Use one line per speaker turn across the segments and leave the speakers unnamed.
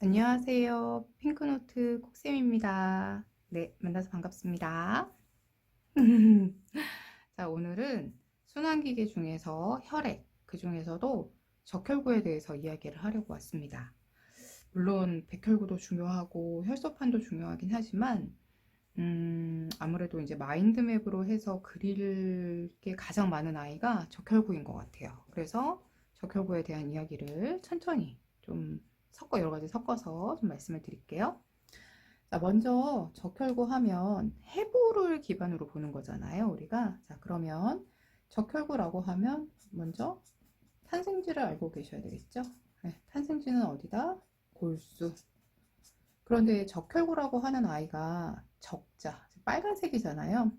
안녕하세요. 핑크노트 콕쌤입니다. 네, 만나서 반갑습니다. 자, 오늘은 순환기계 중에서 혈액, 그 중에서도 적혈구에 대해서 이야기를 하려고 왔습니다. 물론 백혈구도 중요하고 혈소판도 중요하긴 하지만 아무래도 이제 마인드맵으로 해서 그릴 게 가장 많은 아이가 적혈구인 것 같아요. 그래서 적혈구에 대한 이야기를 천천히 좀 여러 가지 섞어서 좀 말씀을 드릴게요. 자, 먼저 적혈구 하면 해부를 기반으로 보는 거잖아요, 우리가. 자, 그러면 적혈구라고 하면 먼저 탄생지를 알고 계셔야 되겠죠? 네, 탄생지는 어디다? 골수. 그런데 적혈구라고 하는 아이가 적자, 빨간색이잖아요.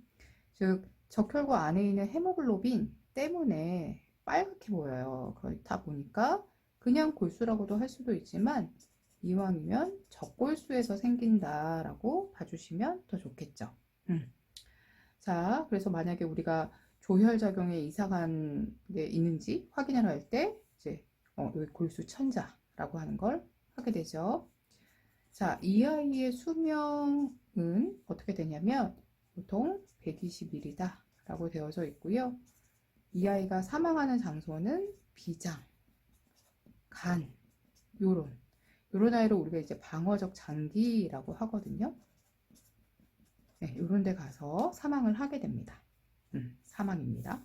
즉, 적혈구 안에 있는 헤모글로빈 때문에 빨갛게 보여요. 그렇다 보니까 그냥 골수라고도 할 수도 있지만 이왕이면 적골수에서 생긴다라고 봐주시면 더 좋겠죠. 자, 그래서 만약에 우리가 조혈작용에 이상한 게 있는지 확인을 할 때 이제 여기 골수 천자라고 하는 걸 하게 되죠. 자, 이 아이의 수명은 어떻게 되냐면 보통 120일이다 라고 되어져 있고요. 이 아이가 사망하는 장소는 비장, 간, 요런 아이를 우리가 이제 방어적 장기라고 하거든요. 네, 요런 데 가서 사망을 하게 됩니다. 사망입니다.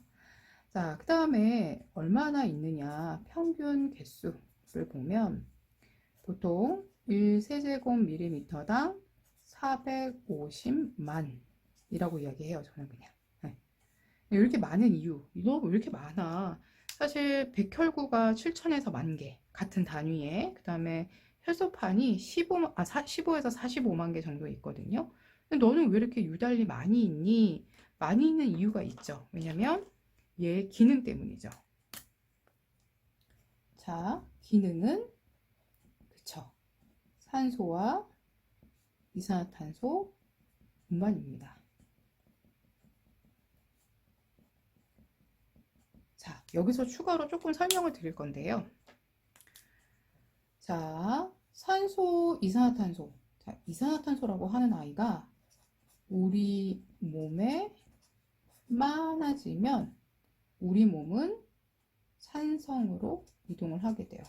자, 그 다음에 얼마나 있느냐 평균 개수를 보면 보통 1세제곱밀리미터당 450만 이라고 이야기해요. 저는 그냥. 네. 이렇게 많은 이유, 이거 왜 이렇게 많아? 사실 백혈구가 7천에서 10,000개 같은 단위에, 그 다음에 혈소판이 15에서 45만 개 정도 있거든요. 근데 너는 왜 이렇게 유달리 많이 있니? 많이 있는 이유가 있죠. 왜냐면 얘 기능 때문이죠. 자, 기능은 그쵸. 산소와 이산화탄소 운반입니다. 자, 여기서 추가로 조금 설명을 드릴 건데요. 자, 산소, 이산화탄소. 자, 이산화탄소라고 하는 아이가 우리 몸에 많아지면 우리 몸은 산성으로 이동을 하게 돼요.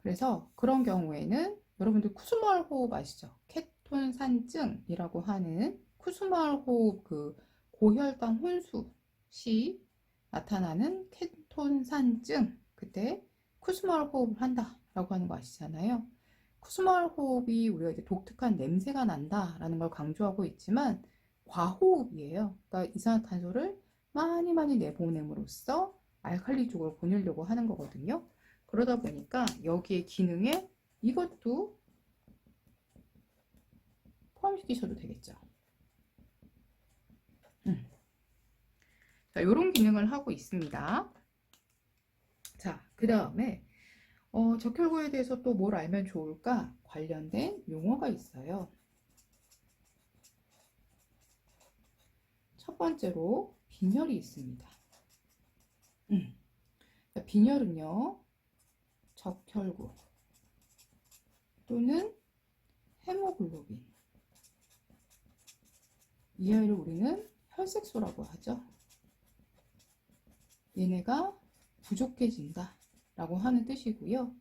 그래서 그런 경우에는 여러분들 쿠스마을 호흡 아시죠? 케톤산증이라고 하는 쿠스마을 호흡 그 고혈당 혼수 시 나타나는 케톤산증, 그때 쿠스마을 호흡을 한다라고 하는 거 아시잖아요. 쿠스마을 호흡이 우리가 이제 독특한 냄새가 난다라는 걸 강조하고 있지만 과호흡이에요. 그러니까 이산화탄소를 많이 내보냄으로써 알칼리 쪽으로 보내려고 하는 거거든요. 그러다 보니까 여기에 기능에 이것도 포함시키셔도 되겠죠. 자, 이런 기능을 하고 있습니다. 자, 그 다음에 적혈구에 대해서 또 뭘 알면 좋을까? 관련된 용어가 있어요. 첫 번째로 빈혈이 있습니다. 빈혈은요, 적혈구 또는 헤모글로빈, 이 아이를 우리는 혈색소라고 하죠. 얘네가 부족해진다 라고 하는 뜻이고요.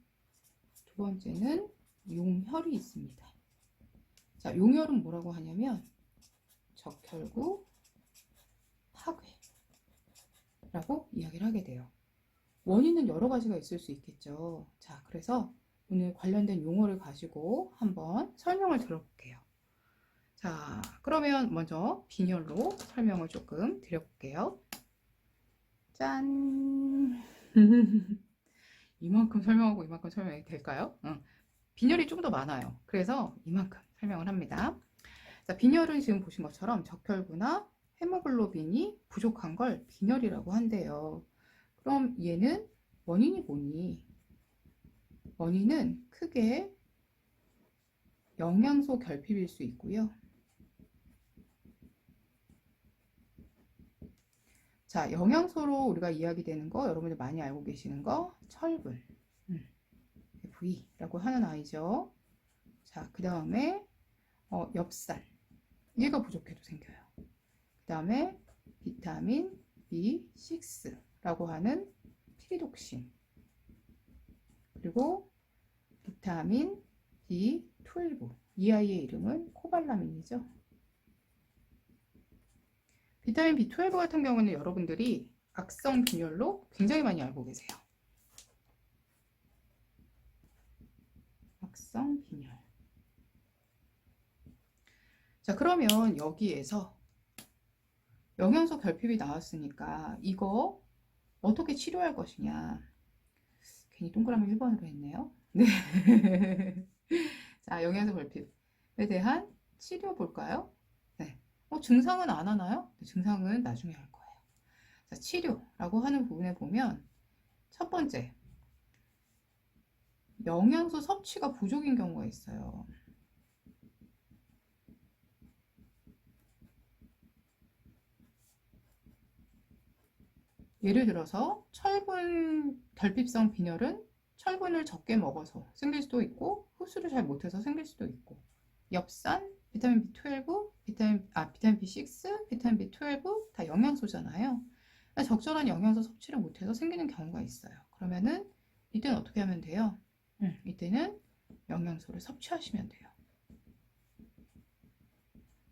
두 번째는 용혈이 있습니다. 자, 용혈은 뭐라고 하냐면 적혈구 파괴라고 이야기를 하게 돼요. 원인은 여러 가지가 있을 수 있겠죠. 자, 그래서 오늘 관련된 용어를 가지고 한번 설명을 들어볼게요. 자, 그러면 먼저 빈혈로 설명을 조금 드려볼게요. 짠! 이만큼 설명하고 이만큼 설명이 될까요? 빈혈이 좀 더 많아요. 그래서 이만큼 설명을 합니다. 자, 빈혈은 지금 보신 것처럼 적혈구나 헤모글로빈이 부족한 걸 빈혈이라고 한대요. 그럼 얘는 원인이 뭐니? 원인은 크게 영양소 결핍일 수 있고요. 자, 영양소로 우리가 이야기되는 거, 여러분들 많이 알고 계시는 거, 철분, V라고 하는 아이죠. 자, 그 다음에 엽산, 얘가 부족해도 생겨요. 그 다음에 비타민 B6라고 하는 피리독신, 그리고 비타민 B12, 이 아이의 이름은 코발라민이죠. 비타민 B12 같은 경우는 여러분들이 악성 빈혈로 굉장히 많이 알고 계세요. 악성 빈혈. 자, 그러면 여기에서 영양소 결핍이 나왔으니까 이거 어떻게 치료할 것이냐. 괜히 동그라미 1번으로 했네요. 네. 자, 영양소 결핍에 대한 치료 볼까요? 네. 증상은 안 하나요? 네, 증상은 나중에 할 거예요. 자, 치료라고 하는 부분에 보면 첫 번째, 영양소 섭취가 부족인 경우가 있어요. 예를 들어서 철분 결핍성 빈혈은 철분을 적게 먹어서 생길 수도 있고 흡수를 잘 못해서 생길 수도 있고, 엽산, 비타민 B12, 비타민 B6, 비타민 B12 다 영양소잖아요. 적절한 영양소 섭취를 못해서 생기는 경우가 있어요. 그러면은 이때는 어떻게 하면 돼요? 이때는 영양소를 섭취하시면 돼요.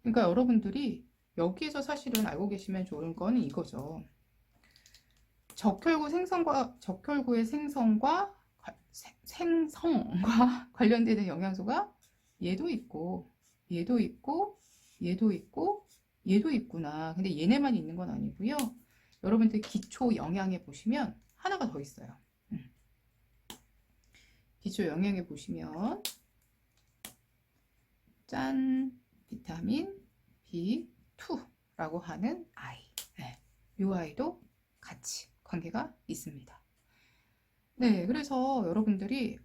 그러니까 여러분들이 여기에서 사실은 알고 계시면 좋은 건 이거죠. 적혈구의 생성과 관련되는 영양소가 얘도 있고 얘도 있고 얘도 있고 얘도 있구나. 근데 얘네만 있는 건 아니고요. 여러분들 기초 영양에 보시면 하나가 더 있어요. 기초 영양에 보시면 짠, 비타민 B2라고 하는 아이. 네, 이 아이도 같이 관계가 있습니다. 네, 그래서 여러분들이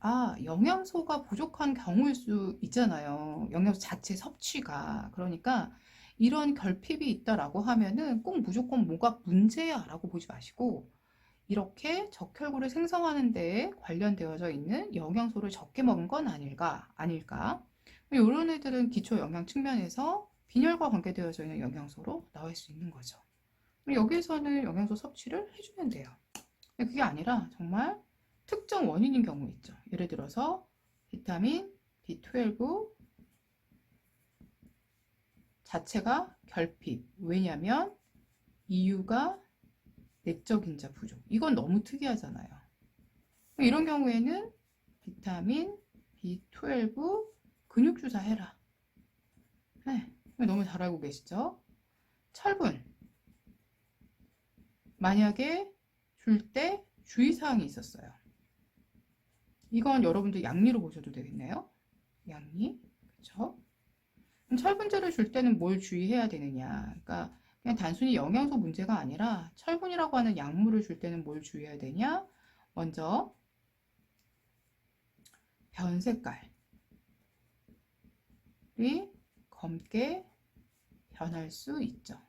영양소가 부족한 경우일 수 있잖아요. 영양소 자체 섭취가. 그러니까 이런 결핍이 있다라고 하면은 꼭 무조건 뭐가 문제야 라고 보지 마시고, 이렇게 적혈구를 생성하는 데에 관련되어져 있는 영양소를 적게 먹은 건 아닐까. 이런 애들은 기초 영양 측면에서 빈혈과 관계되어져 있는 영양소로 나올 수 있는 거죠. 여기에서는 영양소 섭취를 해주면 돼요. 그게 아니라 정말 특정 원인인 경우 있죠. 예를 들어서 비타민 B12 자체가 결핍. 왜냐하면 이유가 내적 인자 부족. 이건 너무 특이하잖아요. 이런 경우에는 비타민 B12 근육 주사 해라. 네, 너무 잘 알고 계시죠? 철분. 만약에 줄 때 주의사항이 있었어요. 이건 여러분들 양리로 보셔도 되겠네요. 양리. 그렇죠? 철분제를 줄 때는 뭘 주의해야 되느냐. 그러니까 그냥 단순히 영양소 문제가 아니라 철분이라고 하는 약물을 줄 때는 뭘 주의해야 되냐. 먼저 변 색깔이 검게 변할 수 있죠.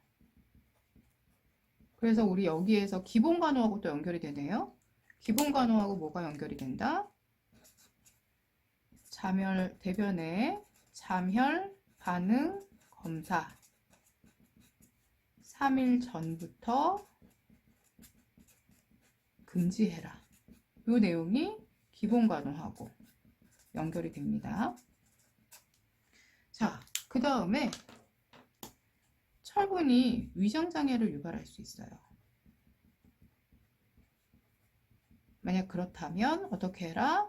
그래서 우리 여기에서 기본 간호하고 또 연결이 되네요. 기본 간호하고 뭐가 연결이 된다? 대변의 잠혈 반응 검사 3일 전부터 금지해라. 이 내용이 기본 간호하고 연결이 됩니다. 자, 그 다음에 철분이 위장장애를 유발할 수 있어요. 만약 그렇다면 어떻게 해라?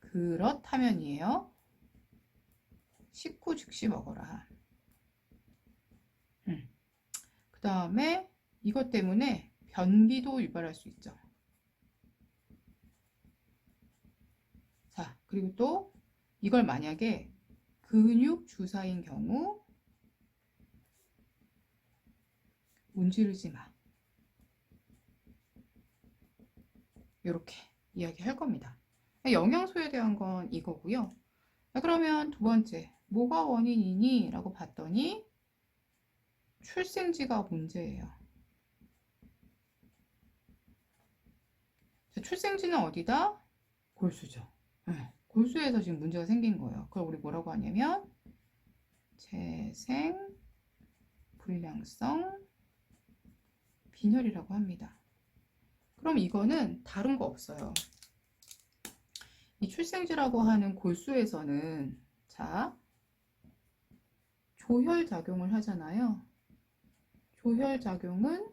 그렇다면이에요. 식후 즉시 먹어라. 그 다음에 이것 때문에 변비도 유발할 수 있죠. 자, 그리고 또 이걸 만약에 근육 주사인 경우 문지르지 마. 이렇게 이야기할 겁니다. 영양소에 대한 건 이거고요. 그러면 두 번째, 뭐가 원인이니? 라고 봤더니 출생지가 문제예요. 출생지는 어디다? 골수죠. 골수에서 지금 문제가 생긴 거예요. 그걸 우리 뭐라고 하냐면 재생 불량성 빈혈이라고 합니다. 그럼 이거는 다른 거 없어요. 이 출생지라고 하는 골수에서는 자 조혈작용을 하잖아요. 조혈작용은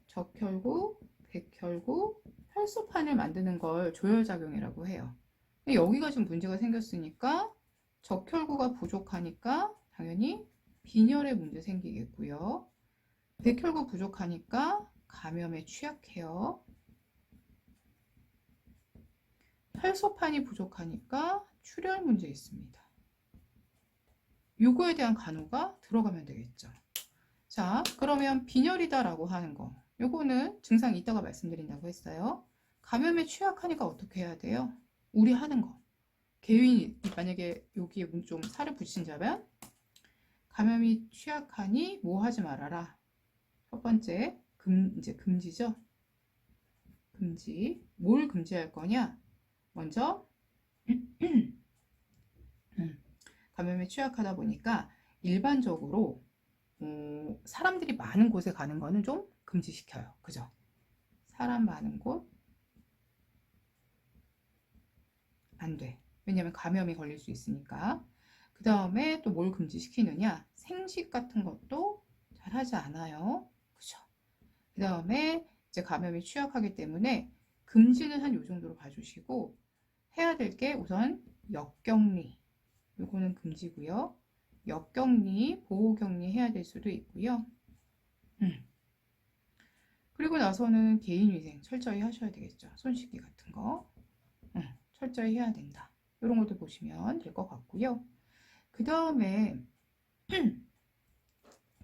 적혈구, 백혈구, 혈소판을 만드는 걸 조혈작용이라고 해요. 여기가 좀 문제가 생겼으니까 적혈구가 부족하니까 당연히 빈혈에 문제 생기겠고요. 백혈구 부족하니까 감염에 취약해요. 혈소판이 부족하니까 출혈 문제 있습니다. 요거에 대한 간호가 들어가면 되겠죠. 자, 그러면 빈혈이다 라고 하는 거, 요거는 증상 이따가 말씀드린다고 했어요. 감염에 취약하니까 어떻게 해야 돼요? 우리 하는 거. 개인이 만약에 여기에 좀 살을 붙인다면 감염이 취약하니 뭐 하지 말아라. 첫 번째 이제 금지죠. 금지. 뭘 금지할 거냐? 먼저 감염에 취약하다 보니까 일반적으로 사람들이 많은 곳에 가는 거는 좀 금지시켜요. 그죠? 사람 많은 곳 안 돼. 왜냐면 감염이 걸릴 수 있으니까. 그 다음에 또 뭘 금지시키느냐? 생식 같은 것도 잘 하지 않아요. 그죠? 그 다음에 이제 감염이 취약하기 때문에 금지는 한 요 정도로 봐주시고, 해야 될 게 우선 역격리. 요거는 금지고요. 역격리, 보호격리 해야 될 수도 있고요. 그리고 나서는 개인위생 철저히 하셔야 되겠죠. 손 씻기 같은 거 철저히 해야 된다. 이런 것도 보시면 될 것 같고요. 그 다음에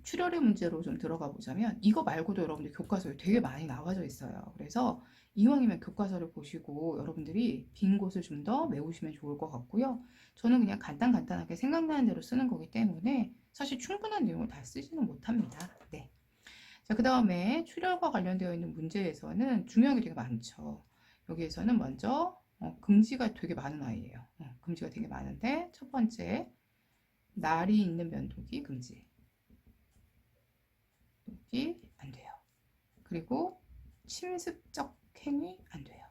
출혈의 문제로 좀 들어가 보자면 이거 말고도 여러분들 교과서에 되게 많이 나와져 있어요. 그래서 이왕이면 교과서를 보시고 여러분들이 빈 곳을 좀 더 메우시면 좋을 것 같고요. 저는 그냥 간단하게 생각나는 대로 쓰는 거기 때문에 사실 충분한 내용을 다 쓰지는 못합니다. 네. 자, 그 다음에 출혈과 관련되어 있는 문제에서는 중요한 게 되게 많죠. 여기에서는 먼저 금지가 되게 많은 아이예요. 금지가 되게 많은데 첫 번째 날이 있는 면도기 금지. 면도기 안 돼요. 그리고 침습적 행위 안 돼요.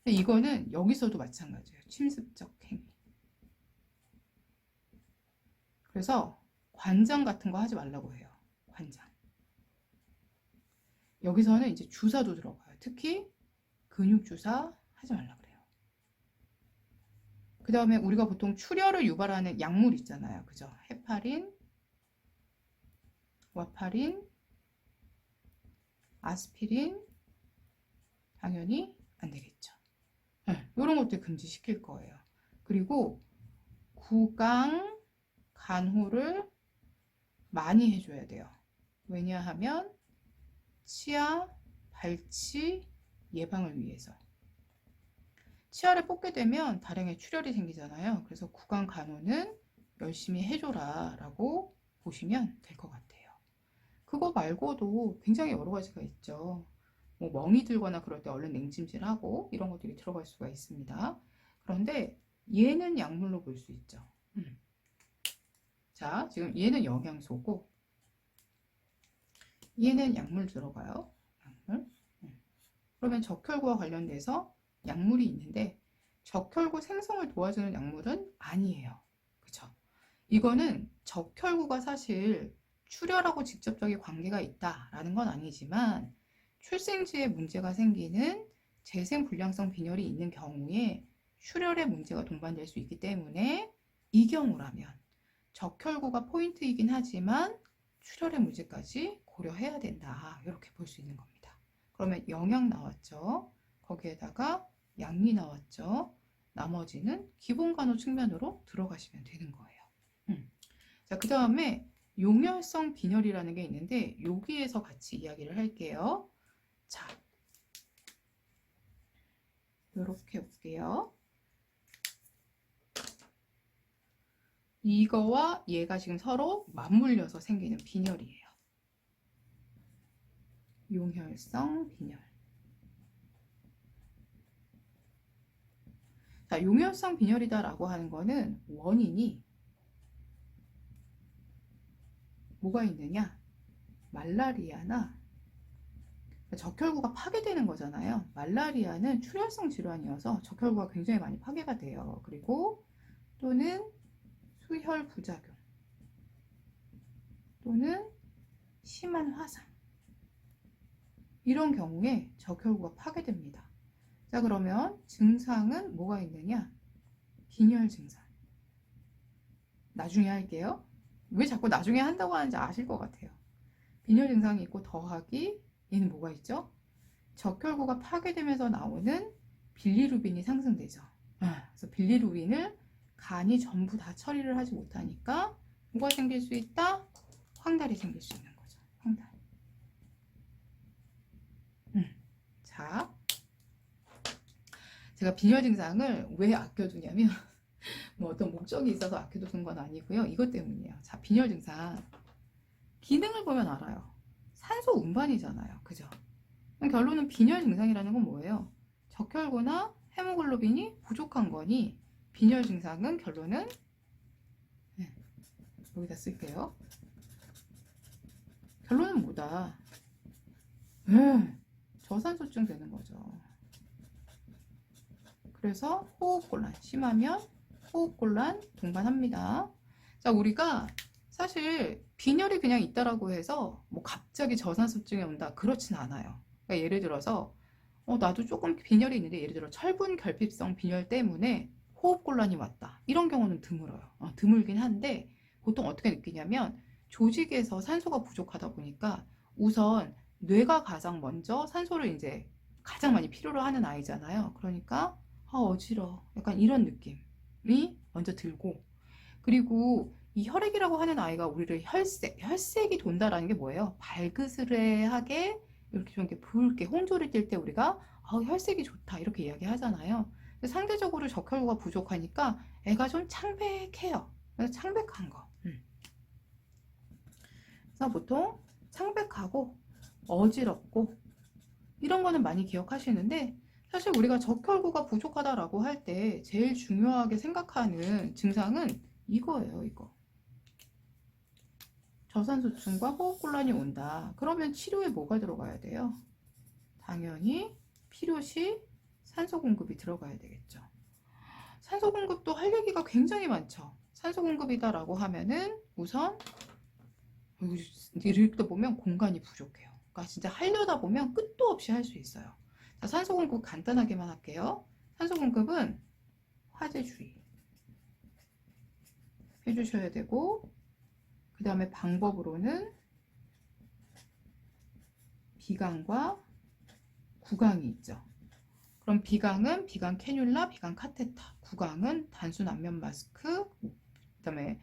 근데 이거는 여기서도 마찬가지예요. 침습적 행위. 그래서 관장 같은 거 하지 말라고 해요. 관장. 여기서는 이제 주사도 들어가요. 특히 근육 주사 하지 말라 그래요. 그 다음에 우리가 보통 출혈을 유발하는 약물 있잖아요. 그죠? 헤파린, 와파린, 아스피린 당연히 안 되겠죠. 이런 것들 금지시킬 거예요. 그리고 구강 간호를 많이 해줘야 돼요. 왜냐하면 치아 발치 예방을 위해서. 치아를 뽑게 되면 다량의 출혈이 생기잖아요. 그래서 구강 간호는 열심히 해줘라 라고 보시면 될 것 같아요. 그거 말고도 굉장히 여러 가지가 있죠. 뭐 멍이 들거나 그럴 때 얼른 냉찜질하고 이런 것들이 들어갈 수가 있습니다. 그런데 얘는 약물로 볼 수 있죠. 자, 지금 얘는 영양소고 얘는 약물 들어가요. 약물. 그러면 적혈구와 관련돼서 약물이 있는데 적혈구 생성을 도와주는 약물은 아니에요. 그쵸? 이거는 적혈구가 사실 출혈하고 직접적인 관계가 있다라는 건 아니지만 출생지에 문제가 생기는 재생불량성 빈혈이 있는 경우에 출혈에 문제가 동반될 수 있기 때문에 이 경우라면 적혈구가 포인트이긴 하지만 출혈의 문제까지 고려해야 된다. 이렇게 볼 수 있는 겁니다. 그러면 영양 나왔죠. 거기에다가 양리 나왔죠. 나머지는 기본간호 측면으로 들어가시면 되는 거예요. 자, 그 다음에 용혈성 빈혈이라는 게 있는데 여기에서 같이 이야기를 할게요. 자, 이렇게 볼게요. 이거와 얘가 지금 서로 맞물려서 생기는 빈혈이에요. 용혈성 빈혈. 자, 용혈성 빈혈이다라고 하는 거는 원인이 뭐가 있느냐? 말라리아나 적혈구가 파괴되는 거잖아요. 말라리아는 출혈성 질환이어서 적혈구가 굉장히 많이 파괴가 돼요. 그리고 또는 수혈 부작용 또는 심한 화상, 이런 경우에 적혈구가 파괴됩니다. 자, 그러면 증상은 뭐가 있느냐? 빈혈 증상. 나중에 할게요. 왜 자꾸 나중에 한다고 하는지 아실 것 같아요. 빈혈 증상이 있고 더하기 얘는 뭐가 있죠? 적혈구가 파괴되면서 나오는 빌리루빈이 상승되죠. 그래서 빌리루빈을 간이 전부 다 처리를 하지 못하니까 뭐가 생길 수 있다? 황달이 생길 수 있는 거죠. 황달. 자, 제가 빈혈 증상을 왜 아껴두냐면 뭐 어떤 목적이 있어서 아껴두는 건 아니고요. 이것 때문이에요. 자, 빈혈 증상 기능을 보면 알아요. 산소 운반이잖아요. 그죠? 결론은 빈혈 증상이라는 건 뭐예요? 적혈구나 헤모글로빈이 부족한 거니 빈혈 증상은 결론은 여기다 쓸게요. 결론은 뭐다? 저산소증 되는 거죠. 그래서 호흡곤란, 심하면 호흡곤란 동반합니다. 자, 우리가 사실 빈혈이 그냥 있다라고 해서 뭐 갑자기 저산소증이 온다, 그렇진 않아요. 그러니까 예를 들어서 나도 조금 빈혈이 있는데 예를 들어 철분 결핍성 빈혈 때문에 호흡곤란이 왔다, 이런 경우는 드물어요. 드물긴 한데 보통 어떻게 느끼냐면 조직에서 산소가 부족하다 보니까 우선 뇌가 가장 먼저 산소를 이제 가장 많이 필요로 하는 아이잖아요. 그러니까 어지러워, 약간 이런 느낌이 먼저 들고, 그리고 이 혈액이라고 하는 아이가 우리를 혈색이 돈다라는 게 뭐예요? 발그스레하게 이렇게 좀 이렇게 붉게 홍조리 띌 때 우리가 혈색이 좋다 이렇게 이야기하잖아요. 상대적으로 적혈구가 부족하니까 애가 좀 창백해요. 그래서 창백한 거. 그래서 보통 창백하고 어지럽고 이런 거는 많이 기억하시는데, 사실 우리가 적혈구가 부족하다라고 할 때 제일 중요하게 생각하는 증상은 이거예요. 이거. 저산소증과 호흡곤란이 온다. 그러면 치료에 뭐가 들어가야 돼요? 당연히 필요시 산소 공급이 들어가야 되겠죠. 산소 공급도 할 얘기가 굉장히 많죠. 산소 공급이다라고 하면은 우선 읽다 보면 공간이 부족해요. 그러니까 진짜 하려다 보면 끝도 없이 할 수 있어요. 자, 산소 공급 간단하게만 할게요. 산소 공급은 화재 주의 해주셔야 되고, 그 다음에 방법으로는 비강과 구강이 있죠. 그럼 비강은 비강 캐뉼라, 비강 카테타, 구강은 단순 안면 마스크, 그 다음에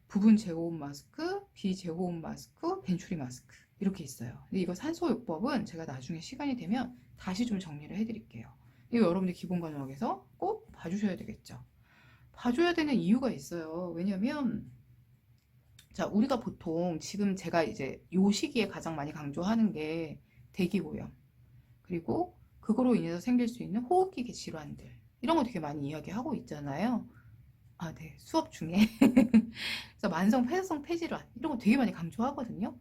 부분 제호흡 마스크, 비제호흡 마스크, 벤츄리 마스크, 이렇게 있어요. 근데 이거 산소요법은 제가 나중에 시간이 되면 다시 좀 정리를 해드릴게요. 이거 여러분들 기본과정학에서 꼭 봐주셔야 되겠죠. 봐줘야 되는 이유가 있어요. 왜냐면 자, 우리가 보통 지금 제가 이제 요 시기에 가장 많이 강조하는 게 대기오염, 그리고 그거로 인해서 생길 수 있는 호흡기계 질환들, 이런 거 되게 많이 이야기하고 있잖아요. 네, 수업 중에. 그래서 만성 폐쇄성 폐질환 이런 거 되게 많이 강조하거든요.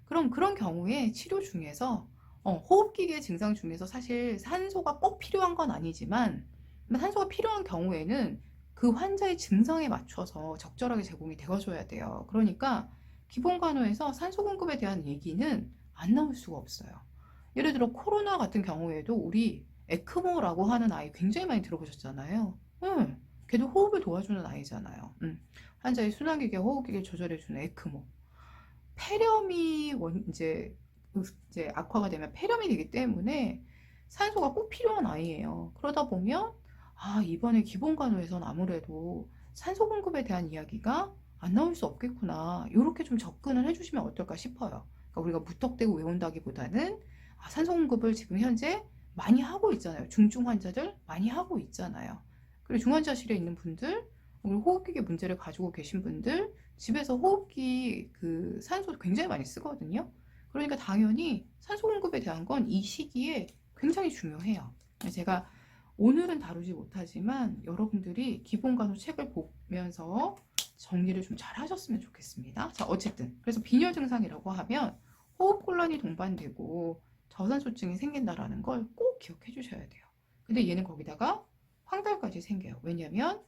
그럼 그런 경우에 치료 중에서 호흡기계 증상 중에서 사실 산소가 꼭 필요한 건 아니지만, 산소가 필요한 경우에는 그 환자의 증상에 맞춰서 적절하게 제공이 되어줘야 돼요. 그러니까 기본간호에서 산소 공급에 대한 얘기는 안 나올 수가 없어요. 예를 들어 코로나 같은 경우에도 우리 에크모라고 하는 아이 굉장히 많이 들어보셨잖아요. 걔도 호흡을 도와주는 아이잖아요. 환자의 순환기계, 호흡기계 조절해주는 에크모. 폐렴이 이제 악화가 되면 폐렴이 되기 때문에 산소가 꼭 필요한 아이예요. 그러다 보면 이번에 기본간호에서는 아무래도 산소 공급에 대한 이야기가 안 나올 수 없겠구나, 이렇게 좀 접근을 해주시면 어떨까 싶어요. 그러니까 우리가 무턱대고 외운다기보다는 산소 공급을 지금 현재 많이 하고 있잖아요. 중증 환자들 많이 하고 있잖아요. 그리고 중환자실에 있는 분들, 호흡기계 문제를 가지고 계신 분들, 집에서 호흡기 그 산소 굉장히 많이 쓰거든요. 그러니까 당연히 산소 공급에 대한 건 이 시기에 굉장히 중요해요. 제가 오늘은 다루지 못하지만 여러분들이 기본간호 책을 보면서 정리를 좀 잘 하셨으면 좋겠습니다. 자, 어쨌든 그래서 빈혈 증상이라고 하면 호흡곤란이 동반되고 저산소증이 생긴다라는 걸 꼭 기억해 주셔야 돼요. 근데 얘는 거기다가 황달까지 생겨요. 왜냐면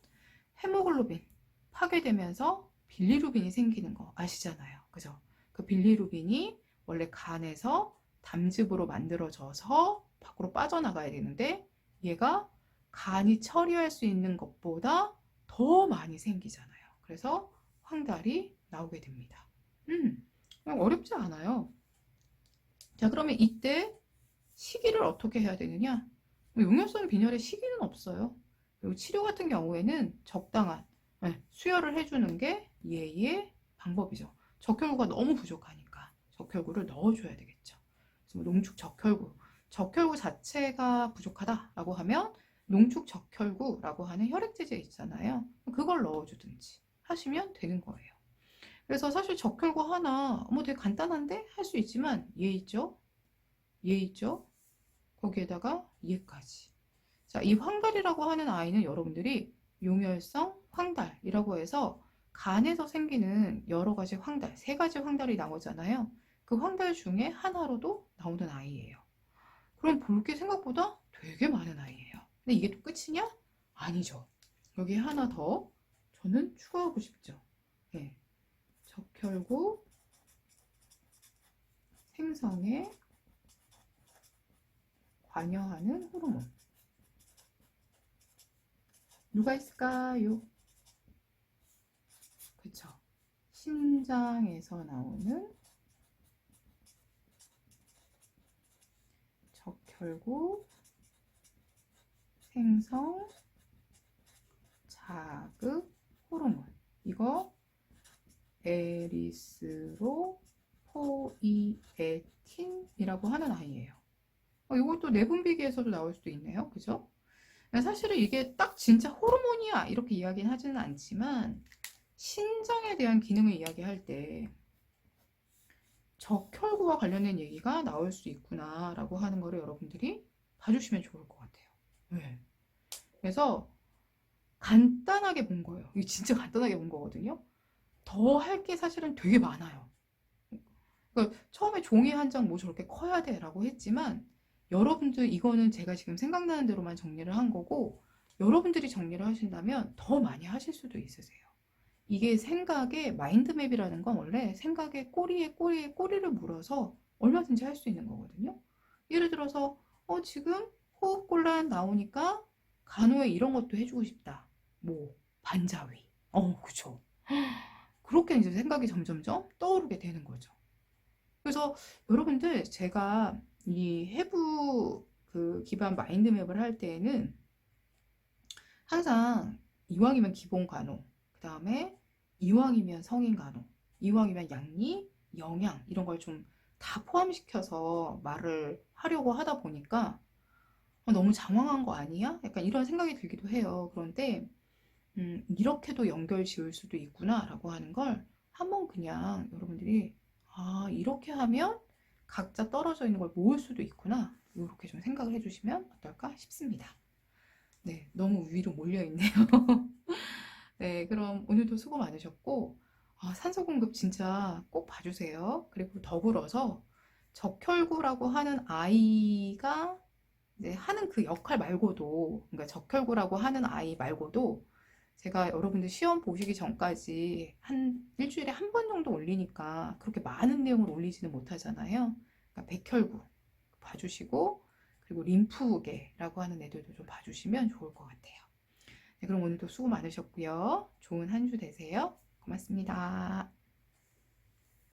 헤모글로빈 파괴되면서 빌리루빈이 생기는 거 아시잖아요. 그죠? 그 빌리루빈이 원래 간에서 담즙으로 만들어져서 밖으로 빠져나가야 되는데 얘가 간이 처리할 수 있는 것보다 더 많이 생기잖아요. 그래서 황달이 나오게 됩니다. 어렵지 않아요. 자, 그러면 이때 시기를 어떻게 해야 되느냐? 용혈성 빈혈의 시기는 없어요. 그리고 치료 같은 경우에는 적당한 수혈을 해주는 게 예의 방법이죠. 적혈구가 너무 부족하니까 적혈구를 넣어줘야 되겠죠. 그래서 농축 적혈구, 적혈구 자체가 부족하다라고 하면 농축 적혈구라고 하는 혈액제제 있잖아요. 그걸 넣어주든지 하시면 되는 거예요. 그래서 사실 적혈구 하나 뭐 되게 간단한데 할 수 있지만 얘 있죠? 얘 있죠? 거기에다가 얘까지. 자, 이 황달이라고 하는 아이는 여러분들이 용혈성 황달이라고 해서 간에서 생기는 여러 가지 황달, 세 가지 황달이 나오잖아요. 그 황달 중에 하나로도 나오는 아이예요. 그럼 볼 게 생각보다 되게 많은 아이예요. 근데 이게 또 끝이냐? 아니죠. 여기 하나 더 저는 추가하고 싶죠. 네. 적혈구 생성에 관여하는 호르몬. 누가 있을까요? 그쵸. 신장에서 나오는 적혈구 생성 자극 호르몬. 이거 에리스로포이에틴이라고 하는 아이예요. 이것도 내분비계에서도 나올 수도 있네요. 그죠? 사실은 이게 딱 진짜 호르몬이야 이렇게 이야기는 하지는 않지만 신장에 대한 기능을 이야기할 때 적혈구와 관련된 얘기가 나올 수 있구나 라고 하는 거를 여러분들이 봐주시면 좋을 것 같아요. 네. 그래서 간단하게 본 거예요. 이게 진짜 간단하게 본 거거든요. 더 할 게 사실은 되게 많아요. 그러니까 처음에 종이 한 장 뭐 저렇게 커야 돼 라고 했지만 여러분들 이거는 제가 지금 생각나는 대로만 정리를 한 거고 여러분들이 정리를 하신다면 더 많이 하실 수도 있으세요. 이게 생각의 마인드맵이라는 건 원래 생각의 꼬리를 물어서 얼마든지 할 수 있는 거거든요. 예를 들어서 지금 호흡곤란 나오니까 간호에 이런 것도 해주고 싶다. 뭐 반자위. 그쵸. 그렇게 이제 생각이 점점점 떠오르게 되는 거죠. 그래서 여러분들 제가 이 해부 그 기반 마인드맵을 할 때에는 항상 이왕이면 기본 간호, 그 다음에 이왕이면 성인 간호, 이왕이면 양리, 영양 이런 걸 좀 다 포함시켜서 말을 하려고 하다 보니까 너무 장황한 거 아니야? 약간 이런 생각이 들기도 해요. 그런데 이렇게도 연결 지을 수도 있구나 라고 하는 걸 한번 그냥 여러분들이 이렇게 하면 각자 떨어져 있는 걸 모을 수도 있구나 이렇게 좀 생각을 해주시면 어떨까 싶습니다. 네, 너무 위로 몰려있네요. 네, 그럼 오늘도 수고 많으셨고 산소 공급 진짜 꼭 봐주세요. 그리고 더불어서 적혈구라고 하는 아이가 이제 하는 그 역할 말고도, 그러니까 적혈구라고 하는 아이 말고도 제가 여러분들 시험 보시기 전까지 한 일주일에 한 번 정도 올리니까 그렇게 많은 내용을 올리지는 못하잖아요. 그러니까 백혈구 봐주시고 그리고 림프계라고 하는 애들도 좀 봐주시면 좋을 것 같아요. 네, 그럼 오늘도 수고 많으셨고요. 좋은 한 주 되세요. 고맙습니다.